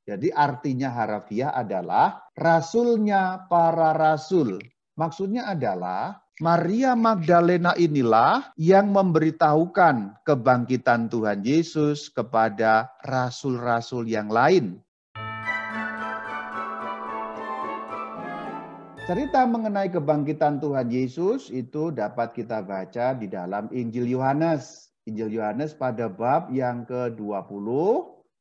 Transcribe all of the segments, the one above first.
Jadi artinya harafiah adalah rasulnya para rasul. Maksudnya adalah Maria Magdalena inilah yang memberitahukan kebangkitan Tuhan Yesus kepada rasul-rasul yang lain. Cerita mengenai kebangkitan Tuhan Yesus itu dapat kita baca di dalam Injil Yohanes. Injil Yohanes pada bab yang ke-20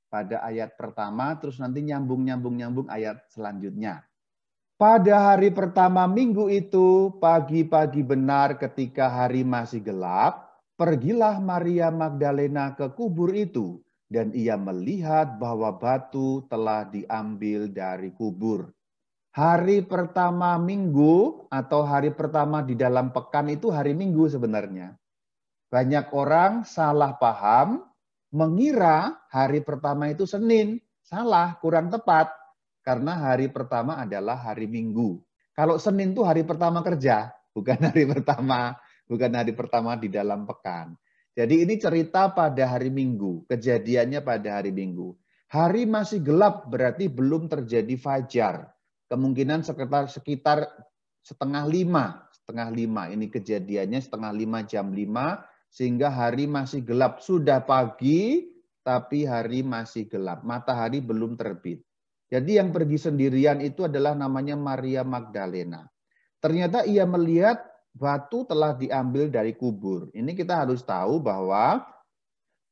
pada ayat pertama, terus nanti nyambung ayat selanjutnya. Pada hari pertama minggu itu, pagi-pagi benar ketika hari masih gelap, pergilah Maria Magdalena ke kubur itu, dan ia melihat bahwa batu telah diambil dari kubur. Hari pertama minggu atau hari pertama di dalam pekan itu hari minggu sebenarnya. Banyak orang salah paham, mengira hari pertama itu Senin. Salah, kurang tepat. Karena hari pertama adalah hari minggu. Kalau Senin itu hari pertama kerja, bukan hari pertama di dalam pekan. Jadi ini cerita pada hari minggu, kejadiannya pada hari minggu. Hari masih gelap berarti belum terjadi fajar. Kemungkinan sekitar setengah lima. Ini kejadiannya setengah lima, jam 5, sehingga hari masih gelap. Sudah pagi, tapi hari masih gelap. Matahari belum terbit. Jadi yang pergi sendirian itu adalah namanya Maria Magdalena. Ternyata ia melihat batu telah diambil dari kubur. Ini kita harus tahu bahwa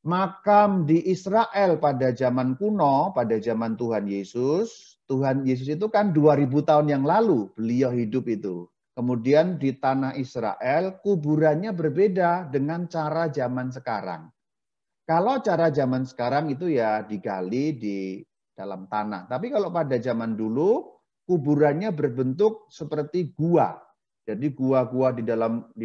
makam di Israel pada zaman kuno, pada zaman Tuhan Yesus itu kan 2000 tahun yang lalu beliau hidup itu. Kemudian di tanah Israel kuburannya berbeda dengan cara zaman sekarang. Kalau cara zaman sekarang itu ya digali di dalam tanah. Tapi kalau pada zaman dulu kuburannya berbentuk seperti gua. Jadi gua-gua di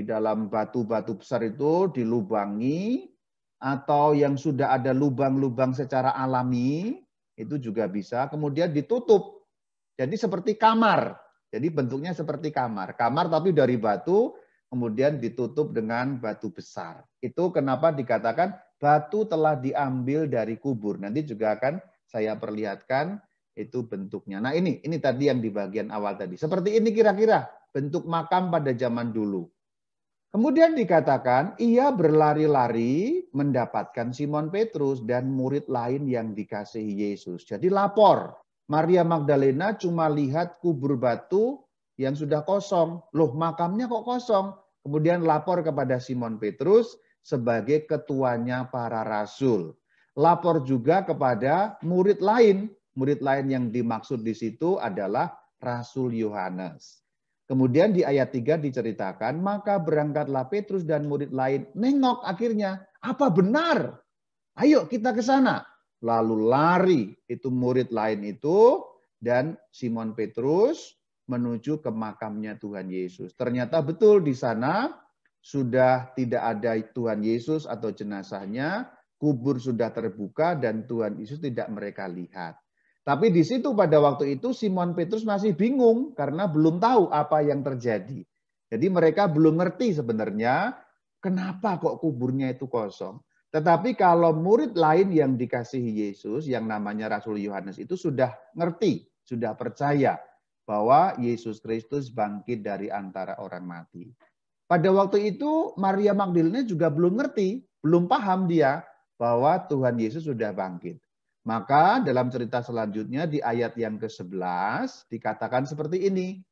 dalam batu-batu besar itu dilubangi, atau yang sudah ada lubang-lubang secara alami, itu juga bisa. Kemudian ditutup. Jadi seperti kamar. Jadi bentuknya seperti kamar. Kamar tapi dari batu, kemudian ditutup dengan batu besar. Itu kenapa dikatakan batu telah diambil dari kubur. Nanti juga akan saya perlihatkan itu bentuknya. Nah ini tadi yang di bagian awal tadi. Seperti ini kira-kira bentuk makam pada zaman dulu. Kemudian dikatakan ia berlari-lari mendapatkan Simon Petrus dan murid lain yang dikasihi Yesus. Jadi lapor, Maria Magdalena cuma lihat kubur batu yang sudah kosong. Loh, makamnya kok kosong? Kemudian lapor kepada Simon Petrus sebagai ketuanya para rasul. Lapor juga kepada murid lain. Murid lain yang dimaksud di situ adalah Rasul Yohanes. Kemudian di ayat 3 diceritakan, maka berangkatlah Petrus dan murid lain. Nengok akhirnya, apa benar? Ayo kita ke sana. Lalu lari itu murid lain itu dan Simon Petrus menuju ke makamnya Tuhan Yesus. Ternyata betul di sana sudah tidak ada Tuhan Yesus atau jenazahnya, kubur sudah terbuka dan Tuhan Yesus tidak mereka lihat. Tapi di situ pada waktu itu Simon Petrus masih bingung karena belum tahu apa yang terjadi. Jadi mereka belum ngerti sebenarnya kenapa kok kuburnya itu kosong. Tetapi kalau murid lain yang dikasihi Yesus yang namanya Rasul Yohanes itu sudah ngerti, sudah percaya bahwa Yesus Kristus bangkit dari antara orang mati. Pada waktu itu Maria Magdalena juga belum ngerti, belum paham dia bahwa Tuhan Yesus sudah bangkit. Maka dalam cerita selanjutnya di ayat yang ke-11 dikatakan seperti ini.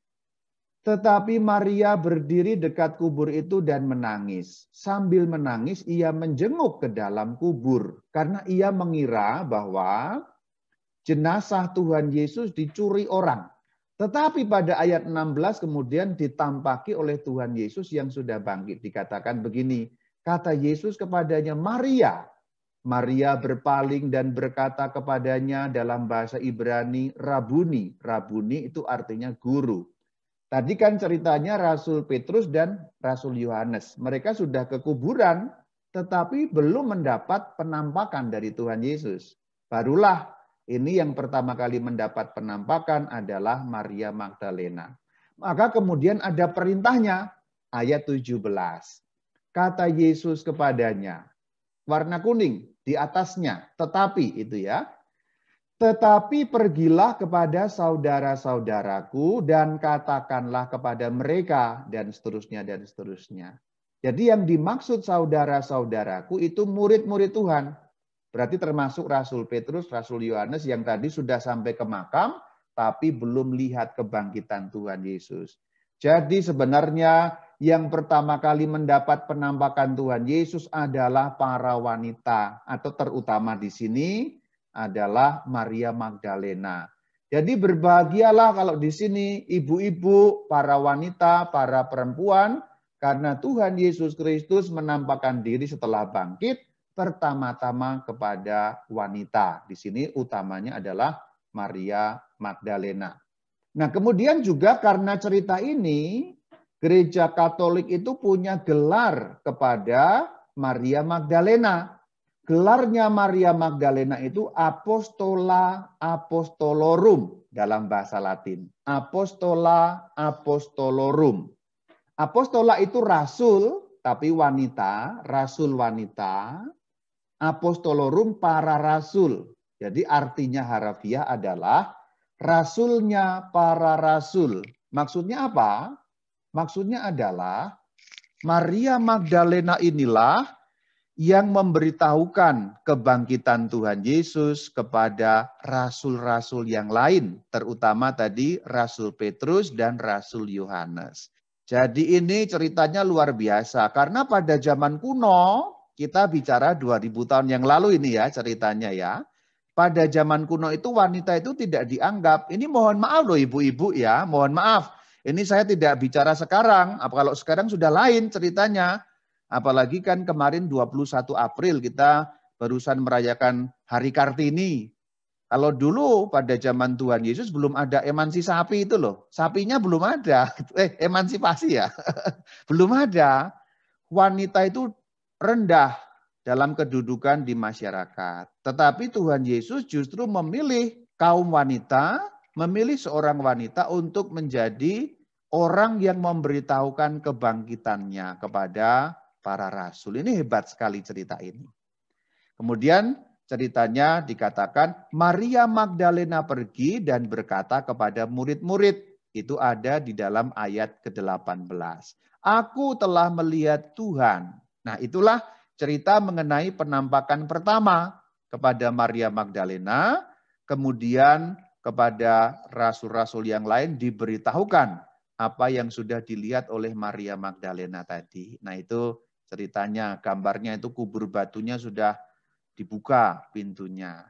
Tetapi Maria berdiri dekat kubur itu dan menangis. Sambil menangis ia menjenguk ke dalam kubur. Karena ia mengira bahwa jenazah Tuhan Yesus dicuri orang. Tetapi pada ayat 16 kemudian ditampaki oleh Tuhan Yesus yang sudah bangkit. Dikatakan begini, kata Yesus kepadanya, Maria. Maria berpaling dan berkata kepadanya dalam bahasa Ibrani, Rabuni. Rabuni itu artinya guru. Tadi kan ceritanya Rasul Petrus dan Rasul Yohanes. Mereka sudah ke kuburan, tetapi belum mendapat penampakan dari Tuhan Yesus. Barulah ini yang pertama kali mendapat penampakan adalah Maria Magdalena. Maka kemudian ada perintahnya, ayat 17. Kata Yesus kepadanya, warna kuning di atasnya, tetapi itu ya. Tetapi pergilah kepada saudara-saudaraku dan katakanlah kepada mereka, dan seterusnya, dan seterusnya. Jadi yang dimaksud saudara-saudaraku itu murid-murid Tuhan. Berarti termasuk Rasul Petrus, Rasul Yohanes yang tadi sudah sampai ke makam, tapi belum lihat kebangkitan Tuhan Yesus. Jadi sebenarnya yang pertama kali mendapat penampakan Tuhan Yesus adalah para wanita, atau terutama di sini adalah Maria Magdalena. Jadi berbahagialah kalau di sini ibu-ibu, para wanita, para perempuan, karena Tuhan Yesus Kristus menampakkan diri setelah bangkit pertama-tama kepada wanita. Di sini utamanya adalah Maria Magdalena. Nah, kemudian juga karena cerita ini, Gereja Katolik itu punya gelar kepada Maria Magdalena. Gelarnya Maria Magdalena itu Apostola Apostolorum dalam bahasa Latin. Apostola Apostolorum. Apostola itu rasul, tapi wanita, rasul wanita. Apostolorum para rasul. Jadi artinya harafiah adalah rasulnya para rasul. Maksudnya apa? Maksudnya adalah Maria Magdalena inilah yang memberitahukan kebangkitan Tuhan Yesus kepada rasul-rasul yang lain, terutama tadi Rasul Petrus dan Rasul Yohanes. Jadi ini ceritanya luar biasa, karena pada zaman kuno, kita bicara 2000 tahun yang lalu ini ya ceritanya ya. Pada zaman kuno itu wanita itu tidak dianggap, ini mohon maaf loh ibu-ibu ya, mohon maaf. Ini saya tidak bicara sekarang, kalau sekarang sudah lain ceritanya. Apalagi kan kemarin 21 April kita barusan merayakan Hari Kartini. Kalau dulu pada zaman Tuhan Yesus belum ada emansipasi itu loh. Sapinya belum ada. Emansipasi ya. Belum ada. Wanita itu rendah dalam kedudukan di masyarakat. Tetapi Tuhan Yesus justru memilih kaum wanita, memilih seorang wanita untuk menjadi orang yang memberitahukan kebangkitannya kepada para rasul. Ini hebat sekali cerita ini. Kemudian ceritanya dikatakan Maria Magdalena pergi dan berkata kepada murid-murid. Itu ada di dalam ayat ke-18. Aku telah melihat Tuhan. Nah, itulah cerita mengenai penampakan pertama kepada Maria Magdalena. Kemudian kepada rasul-rasul yang lain diberitahukan apa yang sudah dilihat oleh Maria Magdalena tadi. Nah, itu ceritanya, gambarnya itu kubur batunya sudah dibuka pintunya.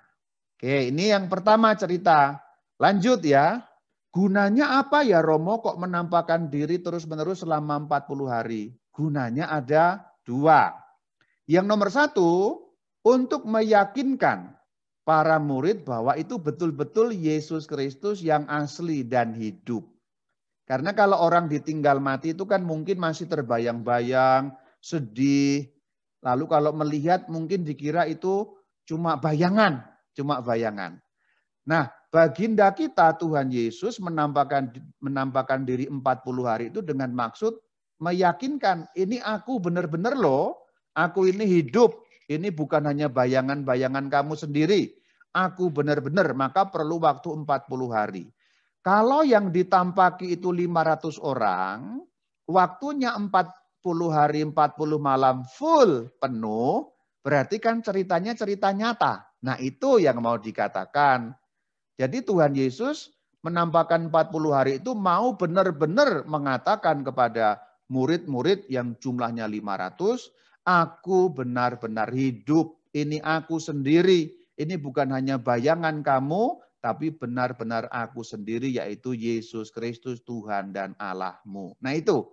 Oke, ini yang pertama cerita. Lanjut ya. Gunanya apa ya Romo kok menampakkan diri terus-menerus selama 40 hari? Gunanya ada 2. Yang nomor 1, untuk meyakinkan para murid bahwa itu betul-betul Yesus Kristus yang asli dan hidup. Karena kalau orang ditinggal mati itu kan mungkin masih terbayang-bayang, sedih. Lalu kalau melihat mungkin dikira itu cuma bayangan. Nah, baginda kita Tuhan Yesus menampakkan diri 40 hari itu dengan maksud meyakinkan, ini aku benar-benar loh, aku ini hidup. Ini bukan hanya bayangan-bayangan kamu sendiri. Aku benar-benar, maka perlu waktu 40 hari. Kalau yang ditampaki itu 500 orang, waktunya 40 hari 40 malam full penuh, berarti kan ceritanya cerita nyata. Nah itu yang mau dikatakan. Jadi Tuhan Yesus menampakkan 40 hari itu mau benar-benar mengatakan kepada murid-murid yang jumlahnya 500, aku benar-benar hidup, ini aku sendiri, ini bukan hanya bayangan kamu, tapi benar-benar aku sendiri, yaitu Yesus Kristus Tuhan dan Allahmu. Nah itu,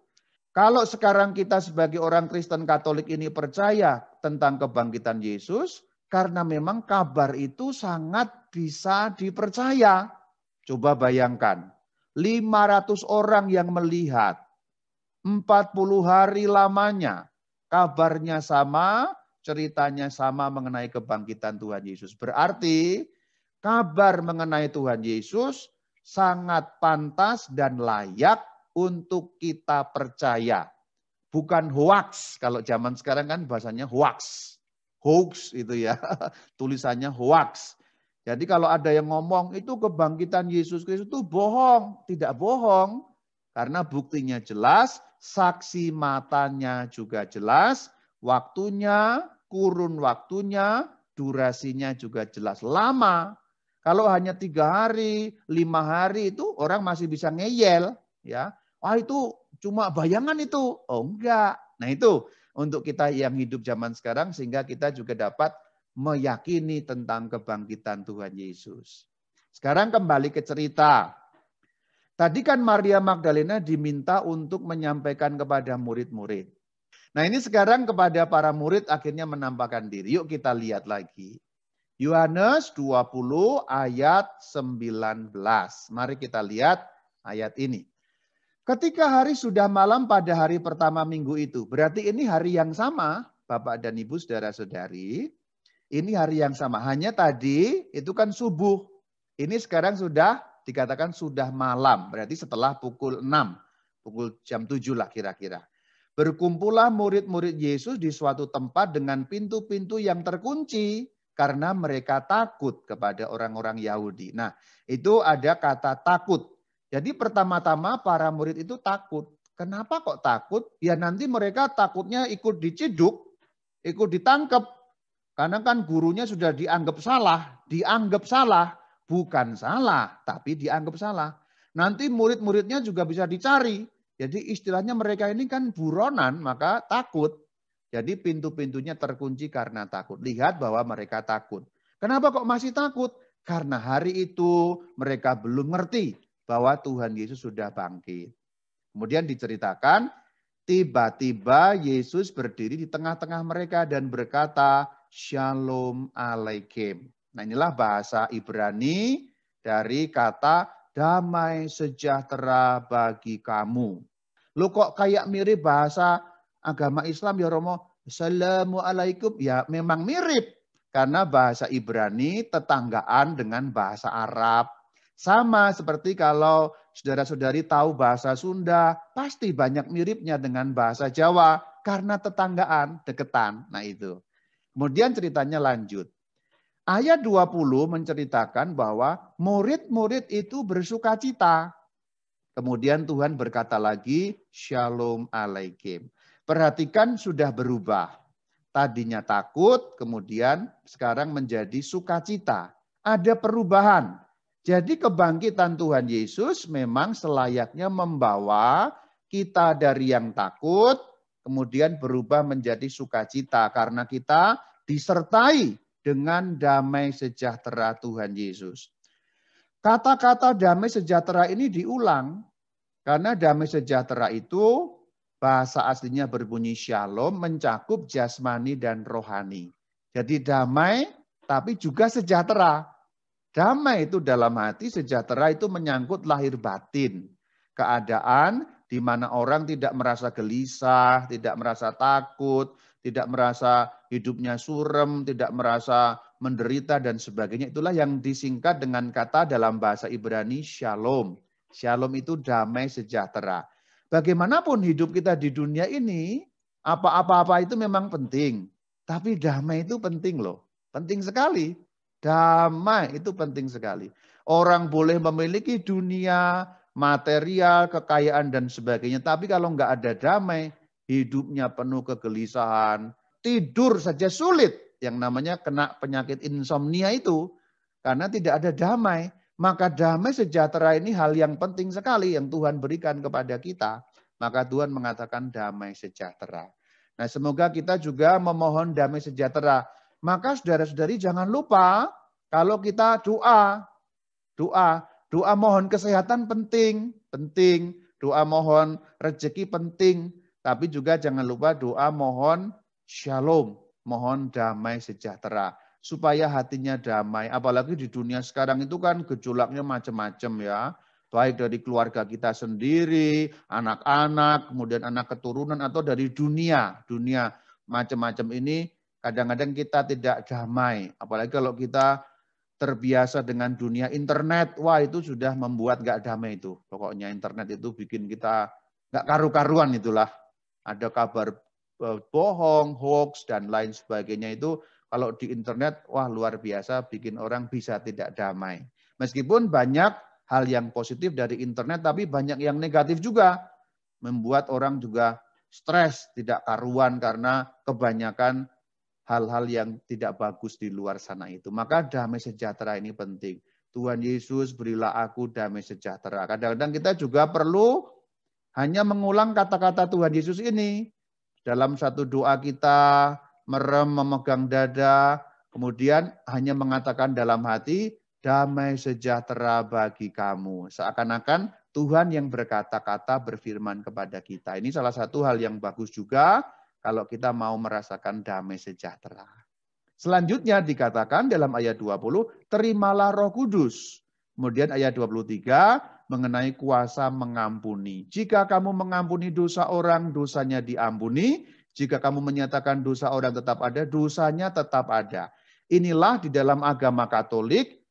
kalau sekarang kita sebagai orang Kristen Katolik ini percaya tentang kebangkitan Yesus, karena memang kabar itu sangat bisa dipercaya. Coba bayangkan, 500 orang yang melihat, 40 hari lamanya, kabarnya sama, ceritanya sama mengenai kebangkitan Tuhan Yesus. Berarti kabar mengenai Tuhan Yesus sangat pantas dan layak untuk kita percaya. Bukan hoax. Kalau zaman sekarang kan bahasanya hoax. Hoax itu ya. Tulisannya hoax. Jadi kalau ada yang ngomong itu kebangkitan Yesus Kristus itu bohong. Tidak bohong. Karena buktinya jelas, saksi matanya juga jelas, waktunya, kurun waktunya, durasinya juga jelas. Lama. Kalau hanya 3 hari, 5 hari itu orang masih bisa ngeyel. Ya, wah itu cuma bayangan itu. Oh enggak. Nah itu untuk kita yang hidup zaman sekarang sehingga kita juga dapat meyakini tentang kebangkitan Tuhan Yesus. Sekarang kembali ke cerita. Tadi kan Maria Magdalena diminta untuk menyampaikan kepada murid-murid. Nah ini sekarang kepada para murid akhirnya menampakkan diri. Yuk kita lihat lagi. Yohanes 20 ayat 19. Mari kita lihat ayat ini. Ketika hari sudah malam pada hari pertama minggu itu. Berarti ini hari yang sama Bapak dan Ibu saudara-saudari. Ini hari yang sama. Hanya tadi itu kan subuh. Ini sekarang sudah dikatakan sudah malam. Berarti setelah pukul 6. Pukul jam 7 lah kira-kira. Berkumpullah murid-murid Yesus di suatu tempat dengan pintu-pintu yang terkunci. Karena mereka takut kepada orang-orang Yahudi. Nah itu ada kata takut. Jadi pertama-tama para murid itu takut. Kenapa kok takut? Ya nanti mereka takutnya ikut diciduk, ikut ditangkap. Karena kan gurunya sudah dianggap salah, bukan salah, tapi dianggap salah. Nanti murid-muridnya juga bisa dicari. Jadi istilahnya mereka ini kan buronan, maka takut. Jadi pintu-pintunya terkunci karena takut. Lihat bahwa mereka takut. Kenapa kok masih takut? Karena hari itu mereka belum ngerti bahwa Tuhan Yesus sudah bangkit. Kemudian diceritakan, tiba-tiba Yesus berdiri di tengah-tengah mereka dan berkata, Shalom Alaikum. Nah inilah bahasa Ibrani dari kata damai sejahtera bagi kamu. Lo kok kayak mirip bahasa agama Islam ya Romo? Assalamualaikum. Ya memang mirip. Karena bahasa Ibrani tetanggaan dengan bahasa Arab. Sama seperti kalau saudara-saudari tahu bahasa Sunda, pasti banyak miripnya dengan bahasa Jawa. Karena tetanggaan, deketan. Nah itu. Kemudian ceritanya lanjut. Ayat 20 menceritakan bahwa murid-murid itu bersuka cita. Kemudian Tuhan berkata lagi, Shalom Alaikum. Perhatikan sudah berubah. Tadinya takut, kemudian sekarang menjadi sukacita. Ada perubahan. Jadi kebangkitan Tuhan Yesus memang selayaknya membawa kita dari yang takut, kemudian berubah menjadi sukacita karena kita disertai dengan damai sejahtera Tuhan Yesus. Kata-kata damai sejahtera ini diulang karena damai sejahtera itu bahasa aslinya berbunyi shalom, mencakup jasmani dan rohani. Jadi damai tapi juga sejahtera. Damai itu dalam hati, sejahtera itu menyangkut lahir batin. Keadaan di mana orang tidak merasa gelisah, tidak merasa takut, tidak merasa hidupnya surem, tidak merasa menderita dan sebagainya. Itulah yang disingkat dengan kata dalam bahasa Ibrani shalom. Shalom itu damai sejahtera. Bagaimanapun hidup kita di dunia ini, apa-apa itu memang penting. Tapi damai itu penting loh. Penting sekali. Damai itu penting sekali. Orang boleh memiliki dunia, material, kekayaan dan sebagainya. Tapi kalau nggak ada damai, hidupnya penuh kegelisahan. Tidur saja sulit. Yang namanya kena penyakit insomnia itu. Karena tidak ada damai. Maka damai sejahtera ini hal yang penting sekali yang Tuhan berikan kepada kita. Maka Tuhan mengatakan damai sejahtera. Nah semoga kita juga memohon damai sejahtera. Maka saudara-saudari jangan lupa kalau kita doa mohon kesehatan penting. Doa mohon rezeki penting. Tapi juga jangan lupa doa mohon shalom, mohon damai sejahtera. Supaya hatinya damai. Apalagi di dunia sekarang itu kan gejolaknya macam-macam ya. Baik dari keluarga kita sendiri, anak-anak, kemudian anak keturunan atau dari dunia. Dunia macam-macam ini kadang-kadang kita tidak damai. Apalagi kalau kita terbiasa dengan dunia internet. Wah itu sudah membuat gak damai itu. Pokoknya internet itu bikin kita gak karu-karuan itulah. Ada kabar bohong, hoax, dan lain sebagainya itu kalau di internet, wah luar biasa, bikin orang bisa tidak damai. Meskipun banyak hal yang positif dari internet, tapi banyak yang negatif juga. Membuat orang juga stres, tidak karuan karena kebanyakan hal-hal yang tidak bagus di luar sana itu. Maka damai sejahtera ini penting. Tuhan Yesus, berilah aku damai sejahtera. Kadang-kadang kita juga perlu hanya mengulang kata-kata Tuhan Yesus ini. Dalam satu doa kita, merem, memegang dada, kemudian hanya mengatakan dalam hati, damai sejahtera bagi kamu. Seakan-akan Tuhan yang berkata-kata berfirman kepada kita. Ini salah satu hal yang bagus juga kalau kita mau merasakan damai sejahtera. Selanjutnya dikatakan dalam ayat 20, terimalah Roh Kudus. Kemudian ayat 23 mengenai kuasa mengampuni. Jika kamu mengampuni dosa orang, dosanya diampuni. Jika kamu menyatakan dosa orang tetap ada, dosanya tetap ada. Inilah di dalam agama Katolik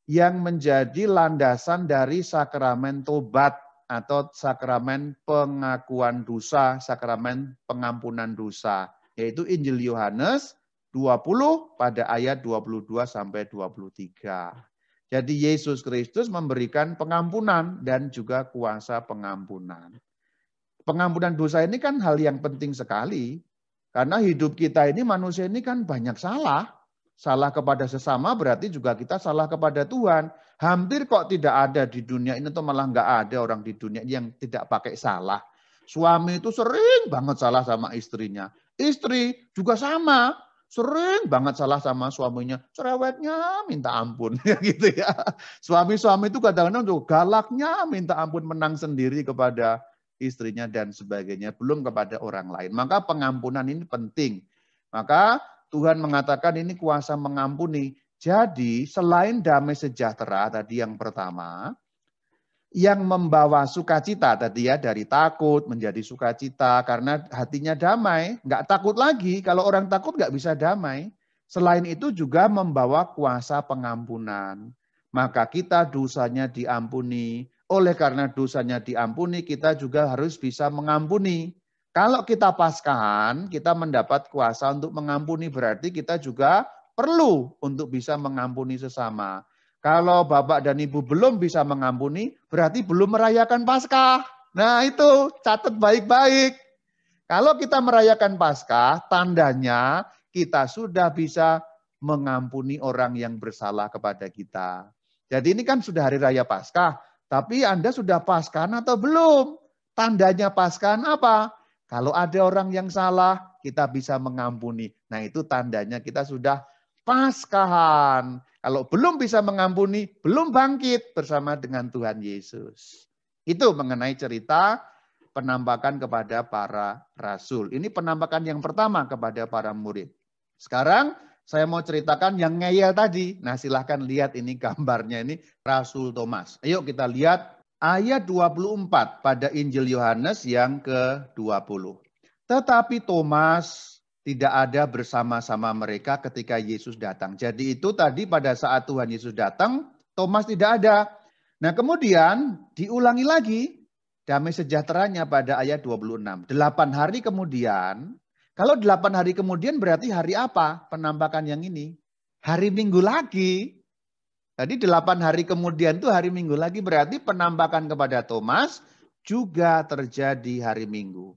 yang menjadi landasan dari sakramen tobat atau sakramen pengakuan dosa, sakramen pengampunan dosa, yaitu Injil Yohanes 20 pada ayat 22 sampai 23. Jadi Yesus Kristus memberikan pengampunan dan juga kuasa pengampunan. Pengampunan dosa ini kan hal yang penting sekali. Karena hidup kita ini, manusia ini kan banyak salah. Salah kepada sesama berarti juga kita salah kepada Tuhan. Hampir kok tidak ada di dunia ini, atau malah nggak ada orang di dunia yang tidak pakai salah. Suami itu sering banget salah sama istrinya. Istri juga sama. Sering banget salah sama suaminya, cerewetnya minta ampun, gitu ya. Suami-suami itu kadang-kadang juga galaknya minta ampun, menang sendiri kepada istrinya dan sebagainya, belum kepada orang lain. Maka pengampunan ini penting. Maka Tuhan mengatakan ini kuasa mengampuni. Jadi selain damai sejahtera tadi yang pertama, yang membawa sukacita tadi ya, dari takut menjadi sukacita karena hatinya damai, nggak takut lagi. Kalau orang takut nggak bisa damai. Selain itu juga membawa kuasa pengampunan. Maka kita dosanya diampuni. Oleh karena dosanya diampuni, kita juga harus bisa mengampuni. Kalau kita paskahan, kita mendapat kuasa untuk mengampuni, berarti kita juga perlu untuk bisa mengampuni sesama. Kalau Bapak dan Ibu belum bisa mengampuni, berarti belum merayakan Paskah. Nah itu, catat baik-baik. Kalau kita merayakan Paskah, tandanya kita sudah bisa mengampuni orang yang bersalah kepada kita. Jadi ini kan sudah hari raya Paskah, tapi Anda sudah Paskahan atau belum? Tandanya Paskahan apa? Kalau ada orang yang salah, kita bisa mengampuni. Nah itu tandanya kita sudah Paskahan. Kalau belum bisa mengampuni, belum bangkit bersama dengan Tuhan Yesus. Itu mengenai cerita penampakan kepada para rasul. Ini penampakan yang pertama kepada para murid. Sekarang saya mau ceritakan yang ngeyel tadi. Nah silahkan lihat ini gambarnya, ini Rasul Thomas. Ayo kita lihat ayat 24 pada Injil Yohanes yang ke-20. Tetapi Thomas tidak ada bersama-sama mereka ketika Yesus datang. Jadi itu tadi pada saat Tuhan Yesus datang, Thomas tidak ada. Nah kemudian diulangi lagi damai sejahteranya pada ayat 26. 8 hari kemudian, kalau 8 hari kemudian berarti hari apa penampakan yang ini? Hari Minggu lagi. Jadi 8 hari kemudian itu hari Minggu lagi, berarti penampakan kepada Thomas juga terjadi hari Minggu.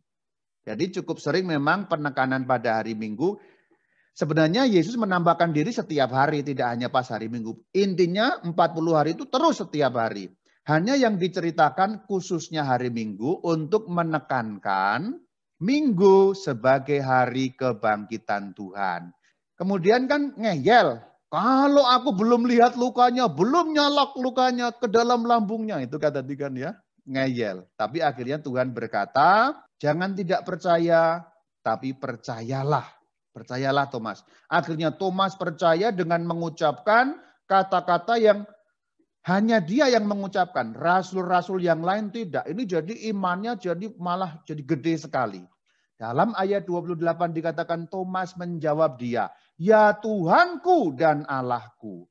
Jadi cukup sering memang penekanan pada hari Minggu. Sebenarnya Yesus menambahkan diri setiap hari, tidak hanya pas hari Minggu. Intinya 40 hari itu terus setiap hari. Hanya yang diceritakan khususnya hari Minggu untuk menekankan Minggu sebagai hari kebangkitan Tuhan. Kemudian kan ngeyel. Kalau aku belum lihat lukanya, belum nyalak lukanya ke dalam lambungnya. Itu kata dia kan ya, ngeyel. Tapi akhirnya Tuhan berkata, jangan tidak percaya, tapi percayalah. Percayalah Thomas. Akhirnya Thomas percaya dengan mengucapkan kata-kata yang hanya dia yang mengucapkan. Rasul-rasul yang lain tidak. Ini jadi imannya malah jadi gede sekali. Dalam ayat 28 dikatakan Thomas menjawab dia, ya Tuhanku dan Allahku.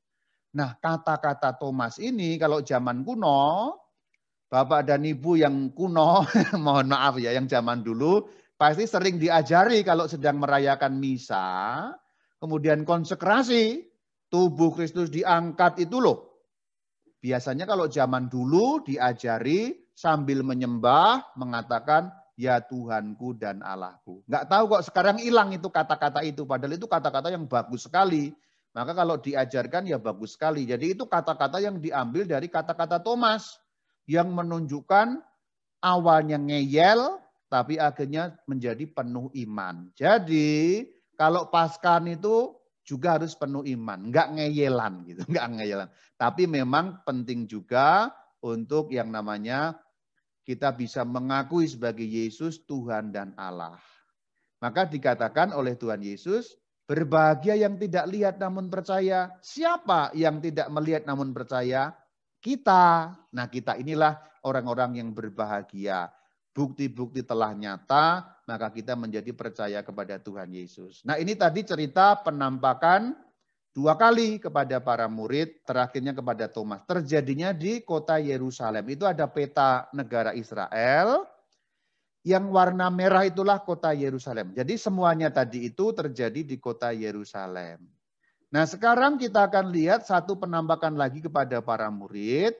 Nah kata-kata Thomas ini kalau zaman kuno, Bapak dan Ibu yang kuno, mohon maaf ya, yang zaman dulu, pasti sering diajari kalau sedang merayakan misa. kemudian konsekrasi, tubuh Kristus diangkat itu loh. Biasanya kalau zaman dulu diajari sambil menyembah, mengatakan, ya Tuhanku dan Allahku. Nggak tahu kok sekarang hilang itu kata-kata itu. Padahal itu kata-kata yang bagus sekali. Maka kalau diajarkan ya bagus sekali. Jadi itu kata-kata yang diambil dari kata-kata Thomas. Yang menunjukkan awalnya ngeyel, tapi akhirnya menjadi penuh iman. Jadi kalau Paskah itu juga harus penuh iman, nggak ngeyelan gitu, nggak ngeyelan. Tapi memang penting juga untuk yang namanya kita bisa mengakui sebagai Yesus Tuhan dan Allah. Maka dikatakan oleh Tuhan Yesus, berbahagia yang tidak lihat namun percaya. Siapa yang tidak melihat namun percaya? Kita. Nah, kita inilah orang-orang yang berbahagia. Bukti-bukti telah nyata, maka kita menjadi percaya kepada Tuhan Yesus. Nah, ini tadi cerita penampakan 2 kali kepada para murid, terakhirnya kepada Thomas. Terjadinya di kota Yerusalem. Itu ada peta negara Israel. Yang warna merah itulah kota Yerusalem. Jadi semuanya tadi itu terjadi di kota Yerusalem. Nah, sekarang kita akan lihat satu penampakan lagi kepada para murid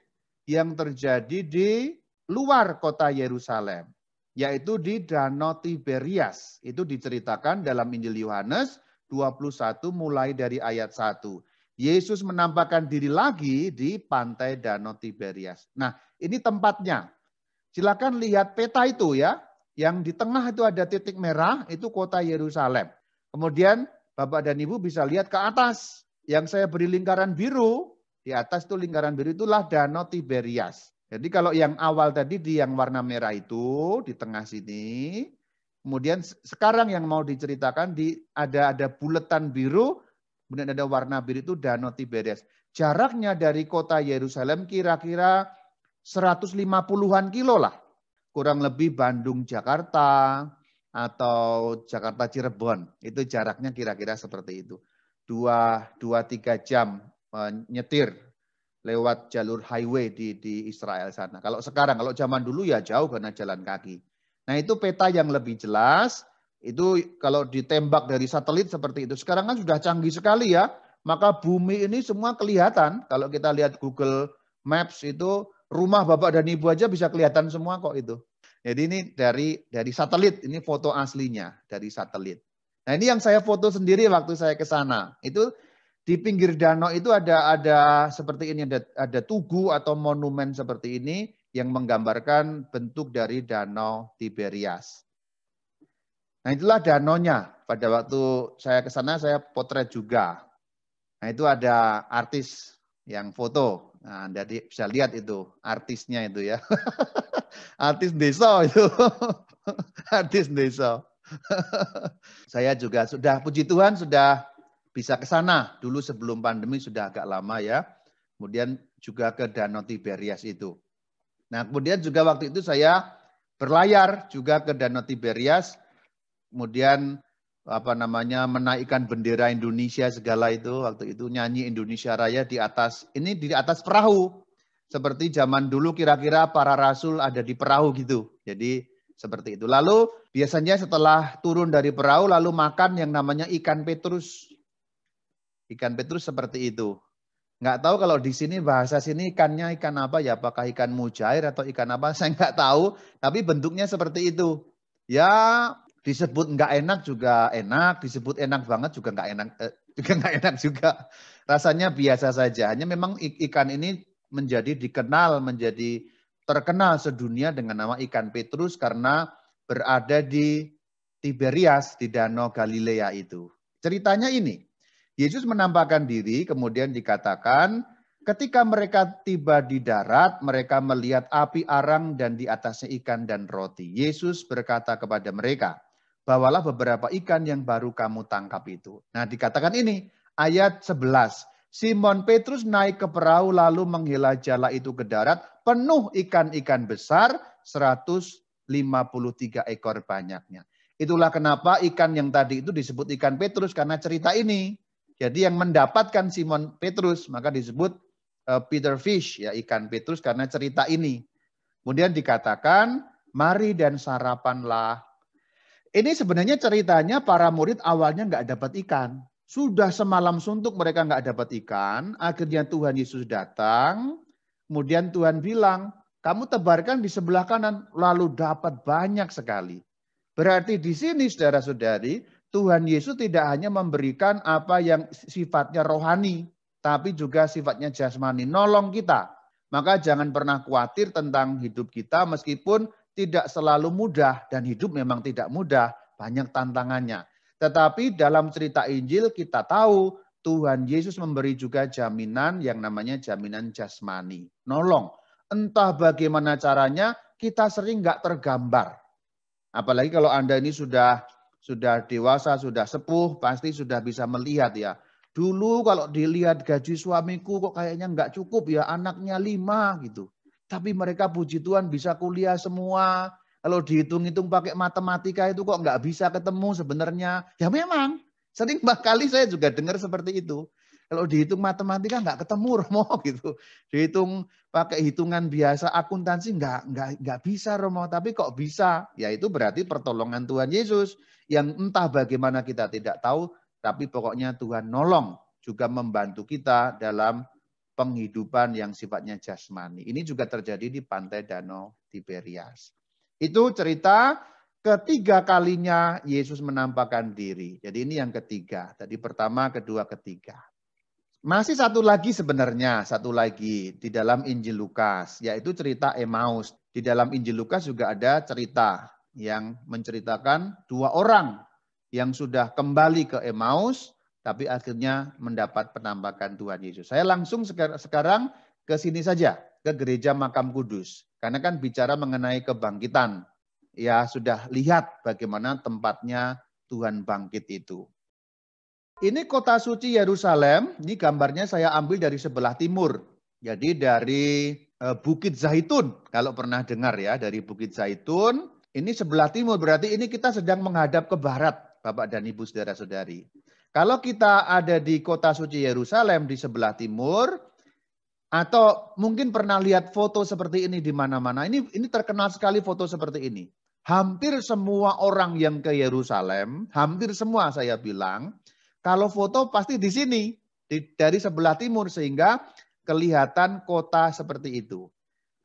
yang terjadi di luar kota Yerusalem, yaitu di Danau Tiberias. Itu diceritakan dalam Injil Yohanes 21 mulai dari ayat 1. Yesus menampakkan diri lagi di pantai Danau Tiberias. Nah, ini tempatnya. Silakan lihat peta itu ya. Yang di tengah itu ada titik merah, itu kota Yerusalem. Kemudian Bapak dan Ibu bisa lihat ke atas. Yang saya beri lingkaran biru, di atas itu lingkaran biru itulah Danau Tiberias. Jadi kalau yang awal tadi di yang warna merah itu, di tengah sini. Kemudian sekarang yang mau diceritakan ada buletan biru, kemudian ada warna biru itu Danau Tiberias. Jaraknya dari kota Yerusalem kira-kira 150-an kilo lah. Kurang lebih Bandung Jakarta atau Jakarta Cirebon. Itu jaraknya kira-kira seperti itu. 2-3 jam nyetir lewat jalur highway di Israel sana. Kalau sekarang, kalau zaman dulu ya jauh karena jalan kaki. Nah itu peta yang lebih jelas. Itu kalau ditembak dari satelit seperti itu. Sekarang kan sudah canggih sekali ya. Maka bumi ini semua kelihatan. Kalau kita lihat Google Maps itu rumah Bapak dan Ibu aja bisa kelihatan semua kok itu. Jadi ini dari satelit, ini foto aslinya dari satelit. Nah ini yang saya foto sendiri waktu saya ke sana. Itu di pinggir danau itu ada seperti ini, ada tugu atau monumen seperti ini yang menggambarkan bentuk dari Danau Tiberias. Nah itulah danaunya. Pada waktu saya ke sana saya potret juga. Nah itu ada artis yang foto. Nah, jadi bisa lihat itu artisnya itu ya. Artis desa itu. Artis desa. Saya juga sudah, puji Tuhan sudah bisa ke sana. Dulu sebelum pandemi sudah agak lama ya. Kemudian juga ke Danau Tiberias itu. Nah kemudian juga waktu itu saya berlayar juga ke Danau Tiberias. Kemudian menaikkan bendera Indonesia segala itu, waktu itu nyanyi Indonesia Raya di atas perahu. Seperti zaman dulu kira-kira para rasul ada di perahu gitu. Jadi seperti itu. Lalu biasanya setelah turun dari perahu lalu makan yang namanya ikan petrus. Ikan petrus seperti itu. Nggak tahu kalau di sini bahasa sini ikannya ikan apa ya, apakah ikan mujair atau ikan apa, saya nggak tahu. Tapi bentuknya seperti itu. Ya disebut nggak enak juga enak, disebut enak banget juga nggak enak juga. Rasanya biasa saja. Hanya memang ikan ini menjadi terkenal sedunia dengan nama ikan Petrus karena berada di Tiberias di Danau Galilea itu. Ceritanya ini, Yesus menampakkan diri, kemudian dikatakan ketika mereka tiba di darat, mereka melihat api arang dan di atasnya ikan dan roti. Yesus berkata kepada mereka, bawalah beberapa ikan yang baru kamu tangkap itu. Nah dikatakan ini, ayat 11. Simon Petrus naik ke perahu lalu menghela jala itu ke darat, penuh ikan-ikan besar, 153 ekor banyaknya. Itulah kenapa ikan yang tadi itu disebut ikan Petrus karena cerita ini. Jadi yang mendapatkan Simon Petrus maka disebut Peter Fish, ya ikan Petrus karena cerita ini. Kemudian dikatakan, mari dan sarapanlah. Ini sebenarnya ceritanya para murid awalnya nggak dapat ikan. Sudah semalam suntuk mereka nggak dapat ikan, akhirnya Tuhan Yesus datang, kemudian Tuhan bilang, kamu tebarkan di sebelah kanan, lalu dapat banyak sekali. Berarti di sini saudara-saudari, Tuhan Yesus tidak hanya memberikan apa yang sifatnya rohani, tapi juga sifatnya jasmani, nolong kita. Maka jangan pernah khawatir tentang hidup kita meskipun tidak selalu mudah, dan hidup memang tidak mudah, banyak tantangannya. Tetapi dalam cerita Injil kita tahu Tuhan Yesus memberi juga jaminan yang namanya jaminan jasmani. Nolong. Entah bagaimana caranya, kita sering nggak tergambar. Apalagi kalau Anda ini sudah dewasa, sudah sepuh, pasti sudah bisa melihat ya. Dulu kalau dilihat gaji suamiku kok kayaknya nggak cukup ya, anaknya 5 gitu. Tapi mereka puji Tuhan bisa kuliah semua. Kalau dihitung-hitung pakai matematika itu kok nggak bisa ketemu sebenarnya. Ya memang, sering kali saya juga dengar seperti itu. Kalau dihitung matematika nggak ketemu Romo gitu. Dihitung pakai hitungan biasa akuntansi nggak bisa Romo. Tapi kok bisa? Ya itu berarti pertolongan Tuhan Yesus. Yang entah bagaimana kita tidak tahu. Tapi pokoknya Tuhan nolong. Juga membantu kita dalam penghidupan yang sifatnya jasmani. Ini juga terjadi di pantai Danau Tiberias. Itu cerita ketiga kalinya Yesus menampakkan diri. Jadi ini yang ketiga. Tadi pertama, kedua, ketiga. Masih satu lagi sebenarnya, satu lagi di dalam Injil Lukas, yaitu cerita Emmaus. Di dalam Injil Lukas juga ada cerita yang menceritakan 2 orang yang sudah kembali ke Emmaus, tapi akhirnya mendapat penampakan Tuhan Yesus. Saya langsung sekarang ke sini saja, ke gereja Makam Kudus. Karena kan bicara mengenai kebangkitan. Ya sudah lihat bagaimana tempatnya Tuhan bangkit itu. Ini kota suci Yerusalem, ini gambarnya saya ambil dari sebelah timur. Jadi dari Bukit Zaitun, kalau pernah dengar ya, dari Bukit Zaitun, ini sebelah timur, berarti ini kita sedang menghadap ke barat, Bapak dan Ibu saudara-saudari. Kalau kita ada di kota suci Yerusalem di sebelah timur, atau mungkin pernah lihat foto seperti ini di mana-mana. Ini terkenal sekali foto seperti ini. Hampir semua orang yang ke Yerusalem, hampir semua saya bilang, kalau foto pasti di sini, dari sebelah timur, sehingga kelihatan kota seperti itu.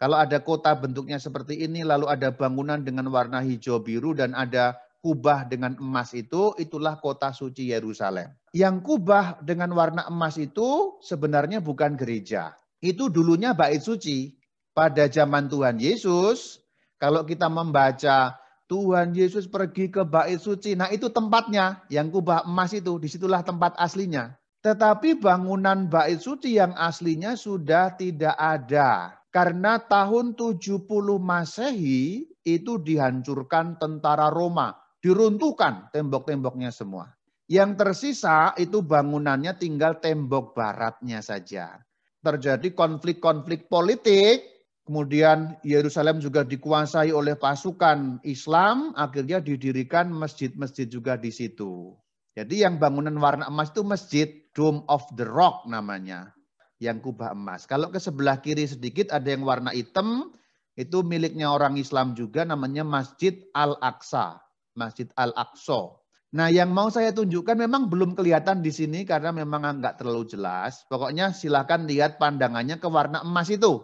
Kalau ada kota bentuknya seperti ini, lalu ada bangunan dengan warna hijau biru dan ada kubah dengan emas itu, itulah kota suci Yerusalem. Yang kubah dengan warna emas itu sebenarnya bukan gereja. Itu dulunya bait suci. Pada zaman Tuhan Yesus, kalau kita membaca Tuhan Yesus pergi ke bait suci, nah itu tempatnya, yang kubah emas itu, disitulah tempat aslinya. Tetapi bangunan bait suci yang aslinya sudah tidak ada. Karena tahun 70 Masehi itu dihancurkan tentara Roma. Diruntuhkan tembok-temboknya semua. Yang tersisa itu bangunannya tinggal tembok baratnya saja. Terjadi konflik-konflik politik, kemudian Yerusalem juga dikuasai oleh pasukan Islam, akhirnya didirikan masjid-masjid juga di situ. Jadi yang bangunan warna emas itu masjid, Dome of the Rock namanya, yang kubah emas. Kalau ke sebelah kiri sedikit ada yang warna hitam, itu miliknya orang Islam juga, namanya Masjid Al-Aqsa. Masjid Al-Aqsa. Nah, yang mau saya tunjukkan memang belum kelihatan di sini karena memang nggak terlalu jelas. Pokoknya silakan lihat pandangannya ke warna emas itu.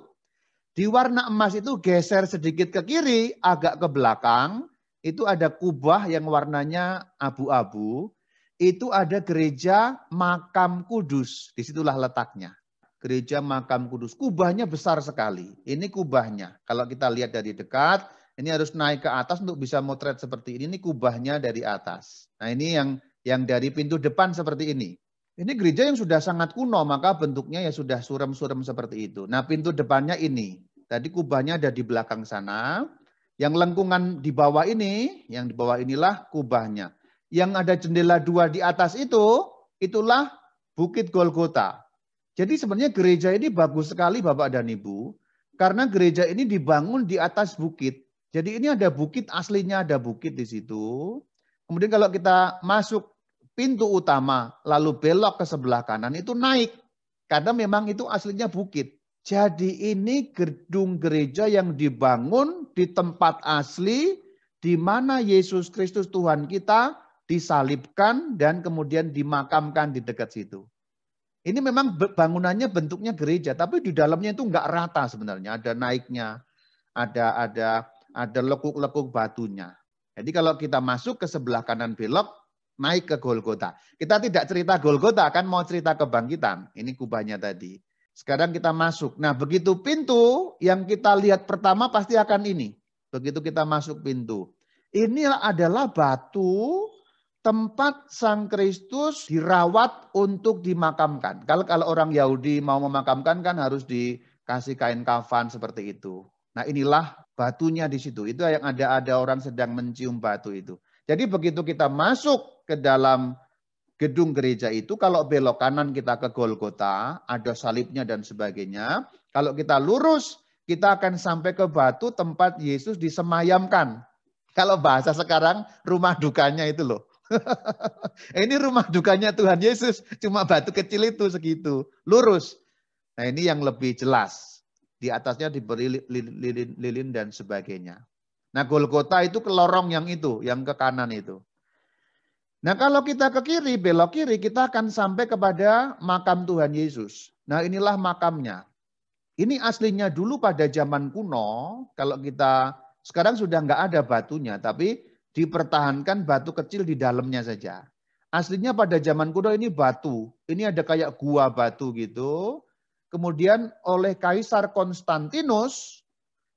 Di warna emas itu geser sedikit ke kiri, agak ke belakang, itu ada kubah yang warnanya abu-abu. Itu ada gereja Makam Kudus. Disitulah letaknya. Gereja Makam Kudus. Kubahnya besar sekali. Ini kubahnya. Kalau kita lihat dari dekat, ini harus naik ke atas untuk bisa motret seperti ini. Ini kubahnya dari atas. Nah ini yang dari pintu depan seperti ini. Ini gereja yang sudah sangat kuno, maka bentuknya ya sudah surem-surem seperti itu. Nah pintu depannya ini. Tadi kubahnya ada di belakang sana. Yang lengkungan di bawah ini, yang di bawah inilah kubahnya. Yang ada jendela 2 di atas itu, itulah Bukit Golgota. Jadi sebenarnya gereja ini bagus sekali Bapak dan Ibu. Karena gereja ini dibangun di atas bukit. Jadi ini ada bukit aslinya, ada bukit di situ. Kemudian kalau kita masuk pintu utama, lalu belok ke sebelah kanan, itu naik. Karena memang itu aslinya bukit. Jadi ini gedung gereja yang dibangun di tempat asli, di mana Yesus Kristus Tuhan kita disalibkan, dan kemudian dimakamkan di dekat situ. Ini memang bangunannya bentuknya gereja, tapi di dalamnya itu enggak rata sebenarnya. Ada naiknya, ada lekuk-lekuk batunya. Jadi kalau kita masuk ke sebelah kanan belok, naik ke Golgota. Kita tidak cerita Golgota, kan mau cerita kebangkitan. Ini kubahnya tadi. Sekarang kita masuk. Nah, begitu pintu yang kita lihat pertama pasti akan ini. Begitu kita masuk pintu. Ini adalah batu tempat Sang Kristus dirawat untuk dimakamkan. Kalau orang Yahudi mau memakamkan kan harus dikasih kain kafan seperti itu. Nah, inilah batunya di situ. Itu yang ada orang sedang mencium batu itu. Jadi begitu kita masuk ke dalam gedung gereja itu, kalau belok kanan kita ke Golgota, ada salibnya dan sebagainya. Kalau kita lurus, kita akan sampai ke batu tempat Yesus disemayamkan. Kalau bahasa sekarang, rumah dukanya itu loh. Ini rumah dukanya Tuhan Yesus, cuma batu kecil itu segitu, lurus. Nah, ini yang lebih jelas. Di atasnya diberi lilin dan sebagainya. Nah, Golgota itu ke lorong yang itu, yang ke kanan itu. Nah, kalau kita ke kiri, belok kiri, kita akan sampai kepada makam Tuhan Yesus. Nah, inilah makamnya. Ini aslinya dulu pada zaman kuno, kalau kita sekarang sudah nggak ada batunya, tapi dipertahankan batu kecil di dalamnya saja. Aslinya pada zaman kuno ini batu. Ini ada kayak gua batu gitu. Kemudian oleh Kaisar Konstantinus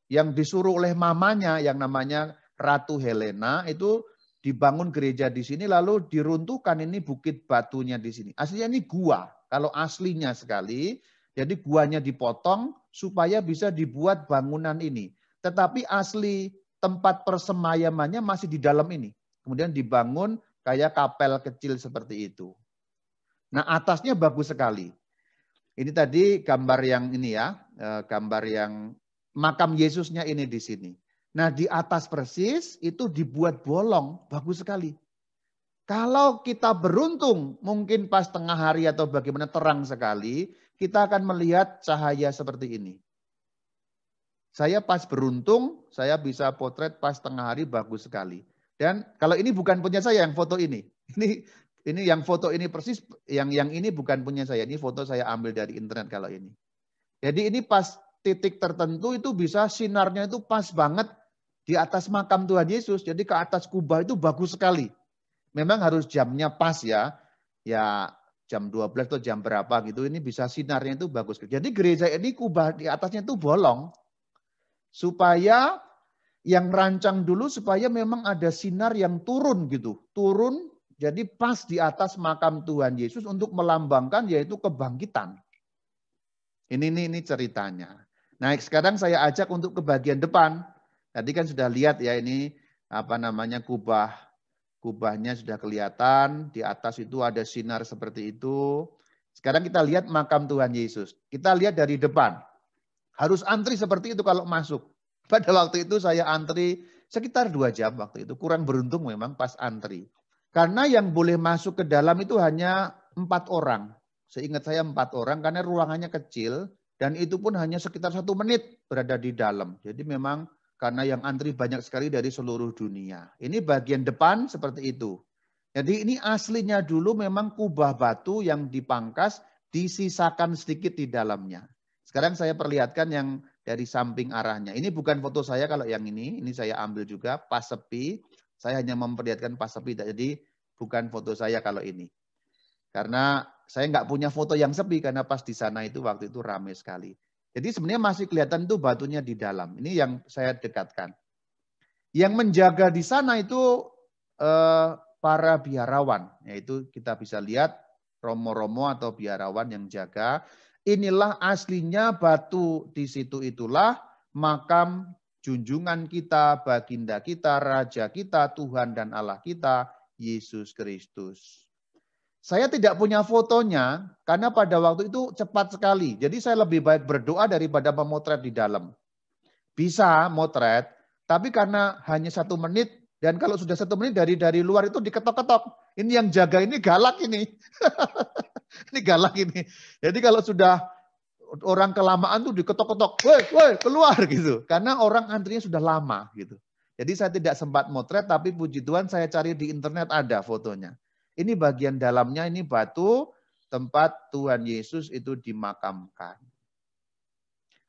yang disuruh oleh mamanya yang namanya Ratu Helena itu dibangun gereja di sini lalu diruntuhkan ini bukit batunya di sini. Aslinya ini gua. Kalau aslinya sekali, jadi guanya dipotong supaya bisa dibuat bangunan ini. Tetapi asli tempat persemayamannya masih di dalam ini. Kemudian dibangun kayak kapel kecil seperti itu. Nah, atasnya bagus sekali. Ini tadi gambar yang ini ya, gambar yang makam Yesusnya ini di sini. Nah, di atas persis itu dibuat bolong, bagus sekali. Kalau kita beruntung, mungkin pas tengah hari atau bagaimana terang sekali, kita akan melihat cahaya seperti ini. Saya pas beruntung, saya bisa potret pas tengah hari bagus sekali. Dan kalau ini bukan punya saya yang foto ini. Ini yang foto ini persis, yang ini bukan punya saya. Ini foto saya ambil dari internet kalau ini. Jadi ini pas titik tertentu itu bisa sinarnya itu pas banget di atas makam Tuhan Yesus. Jadi ke atas kubah itu bagus sekali. Memang harus jamnya pas ya. Ya jam 12 atau jam berapa gitu. Ini bisa sinarnya itu bagus. Jadi gereja ini kubah di atasnya itu bolong. Supaya yang rancang dulu supaya memang ada sinar yang turun gitu. Turun jadi pas di atas makam Tuhan Yesus untuk melambangkan yaitu kebangkitan. Ini ceritanya. Nah, sekarang saya ajak untuk ke bagian depan. Tadi kan sudah lihat ya ini apa namanya kubahnya sudah kelihatan. Di atas itu ada sinar seperti itu. Sekarang kita lihat makam Tuhan Yesus. Kita lihat dari depan. Harus antri seperti itu kalau masuk. Pada waktu itu saya antri sekitar 2 jam waktu itu. Kurang beruntung memang pas antri. Karena yang boleh masuk ke dalam itu hanya 4 orang. Seingat saya 4 orang karena ruangannya kecil. Dan itu pun hanya sekitar 1 menit berada di dalam. Jadi memang karena yang antri banyak sekali dari seluruh dunia. Ini bagian depan seperti itu. Jadi ini aslinya dulu memang kubah batu yang dipangkas, disisakan sedikit di dalamnya. Sekarang saya perlihatkan yang dari samping arahnya. Ini bukan foto saya kalau yang ini saya ambil juga pas sepi. Saya hanya memperlihatkan pas sepi, jadi bukan foto saya kalau ini. Karena saya nggak punya foto yang sepi karena pas di sana itu waktu itu ramai sekali. Jadi sebenarnya masih kelihatan tuh batunya di dalam. Ini yang saya dekatkan. Yang menjaga di sana itu para biarawan, yaitu kita bisa lihat romo-romo atau biarawan yang jaga. Inilah aslinya batu di situ itulah makam junjungan kita, baginda kita, raja kita, Tuhan dan Allah kita, Yesus Kristus. Saya tidak punya fotonya karena pada waktu itu cepat sekali. Jadi saya lebih baik berdoa daripada memotret di dalam. Bisa motret, tapi karena hanya 1 menit dan kalau sudah 1 menit dari luar itu diketok-ketok. Ini yang jaga ini galak ini. Ini galak ini. Jadi kalau sudah orang kelamaan tuh diketok-ketok, woi keluar gitu. Karena orang antrinya sudah lama gitu. Jadi saya tidak sempat motret, tapi puji Tuhan saya cari di internet ada fotonya. Ini bagian dalamnya, ini batu tempat Tuhan Yesus itu dimakamkan.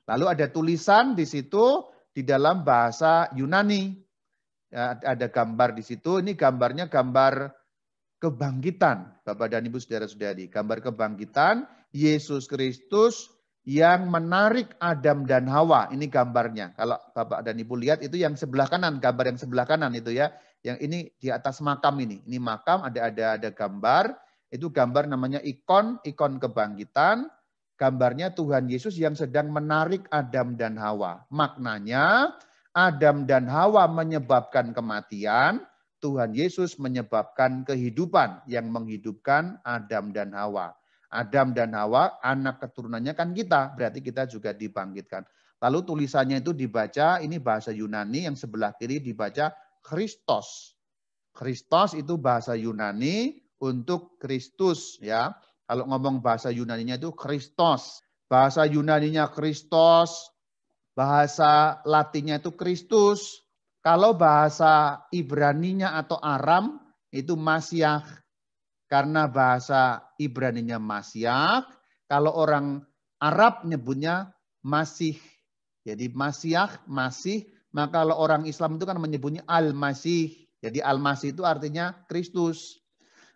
Lalu ada tulisan di situ di dalam bahasa Yunani. Ya, ada gambar di situ, ini gambarnya gambar kebangkitan, Bapak dan Ibu saudara-saudari. Gambar kebangkitan Yesus Kristus yang menarik Adam dan Hawa. Ini gambarnya. Kalau Bapak dan Ibu lihat itu yang sebelah kanan, gambar yang sebelah kanan itu ya. Yang ini di atas makam ini. Ini makam ada gambar. Itu gambar namanya ikon kebangkitan. Gambarnya Tuhan Yesus yang sedang menarik Adam dan Hawa. Maknanya Adam dan Hawa menyebabkan kematian, Tuhan Yesus menyebabkan kehidupan yang menghidupkan Adam dan Hawa. Adam dan Hawa, anak keturunannya kan kita, berarti kita juga dibangkitkan. Lalu tulisannya itu dibaca, ini bahasa Yunani, yang sebelah kiri dibaca Christos. Christos itu bahasa Yunani untuk Kristus ya. Kalau ngomong bahasa Yunaninya itu Christos. Bahasa Yunaninya Christos, bahasa Latinnya itu Kristus. Kalau bahasa Ibraninya atau Aram itu Masyiach. Karena bahasa Ibraninya Masyiach, kalau orang Arab nyebutnya Masih. Jadi Masyiach, Masih, maka kalau orang Islam itu kan menyebutnya Al-Masih. Jadi Al-Masih itu artinya Kristus.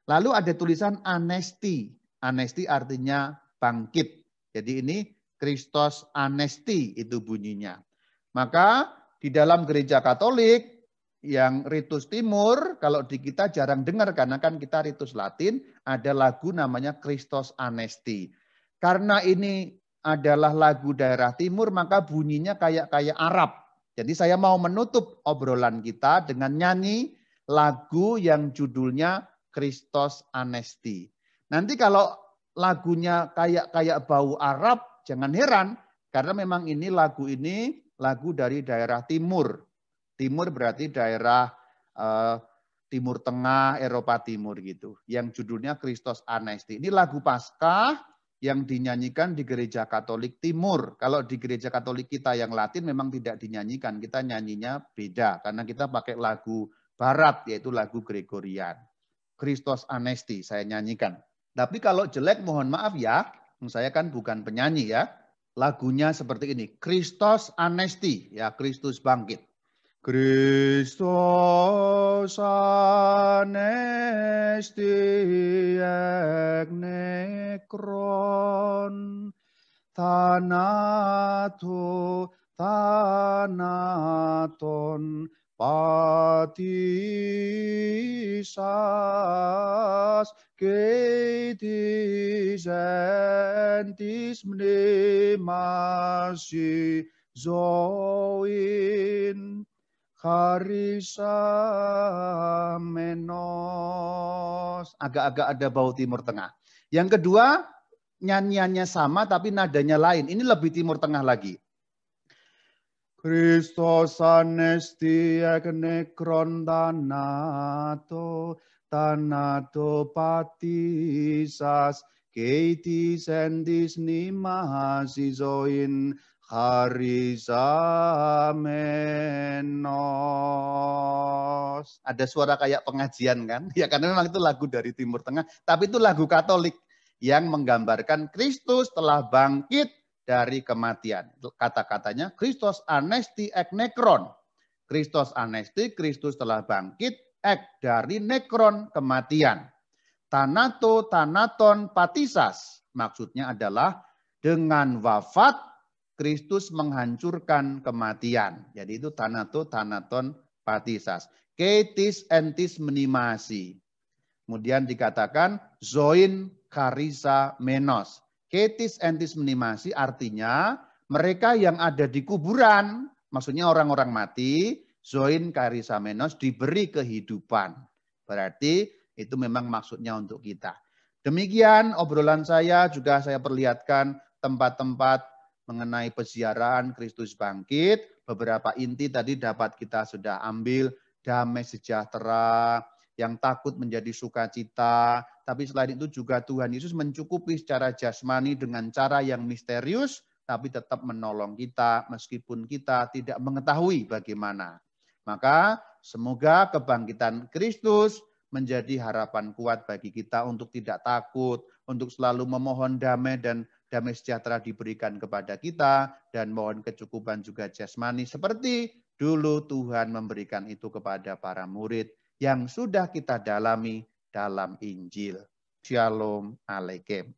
Lalu ada tulisan Anesti. Anesti artinya bangkit. Jadi ini Kristos Anesti itu bunyinya. Maka di dalam gereja Katolik yang ritus timur, kalau di kita jarang dengar karena kan kita ritus Latin, ada lagu namanya Christos Anesti. Karena ini adalah lagu daerah timur, maka bunyinya kayak Arab. Jadi saya mau menutup obrolan kita dengan nyanyi lagu yang judulnya Christos Anesti. Nanti kalau lagunya kayak bau Arab, jangan heran karena memang ini lagu dari daerah timur. Timur berarti daerah Timur Tengah, Eropa Timur gitu. Yang judulnya Christos Anesti. Ini lagu Paskah yang dinyanyikan di gereja Katolik Timur. Kalau di gereja Katolik kita yang Latin memang tidak dinyanyikan. Kita nyanyinya beda karena kita pakai lagu Barat yaitu lagu Gregorian. Christos Anesti saya nyanyikan. Tapi kalau jelek mohon maaf ya, saya kan bukan penyanyi ya. Lagunya seperti ini, Christos Anesti, ya Kristus bangkit. Christos Anesti ek nekron, thanaton patisas ketis entis mnemasi zoin Harisa menos. Agak-agak ada bau Timur Tengah. Yang kedua, nyanyiannya sama tapi nadanya lain. Ini lebih Timur Tengah lagi. Christos Anesti ek nekron tanato patisas keitis entis nimahasizoin Harisa menos. Ada suara kayak pengajian kan? Ya karena memang itu lagu dari Timur Tengah, tapi itu lagu Katolik yang menggambarkan Kristus telah bangkit dari kematian. Kata-katanya Christos Anesti ek nekron. Christos Anesti, Kristus telah bangkit ek dari nekron kematian. Thanaton patisas. Maksudnya adalah dengan wafat Kristus menghancurkan kematian. Jadi itu thanaton patisas. Ketis entis menimasi. Kemudian dikatakan zoin charisa menos. Ketis entis menimasi artinya mereka yang ada di kuburan, maksudnya orang-orang mati, zoin charisa menos diberi kehidupan. Berarti itu memang maksudnya untuk kita. Demikian obrolan saya, juga saya perlihatkan tempat-tempat mengenai peziarahan Kristus bangkit. Beberapa inti tadi dapat kita sudah ambil, damai sejahtera, yang takut menjadi sukacita. Tapi selain itu juga Tuhan Yesus mencukupi secara jasmani dengan cara yang misterius, tapi tetap menolong kita meskipun kita tidak mengetahui bagaimana. Maka semoga kebangkitan Kristus menjadi harapan kuat bagi kita untuk tidak takut, untuk selalu memohon damai dan damai sejahtera diberikan kepada kita, dan mohon kecukupan juga jasmani seperti dulu Tuhan memberikan itu kepada para murid yang sudah kita dalami dalam Injil. Shalom Aleichem.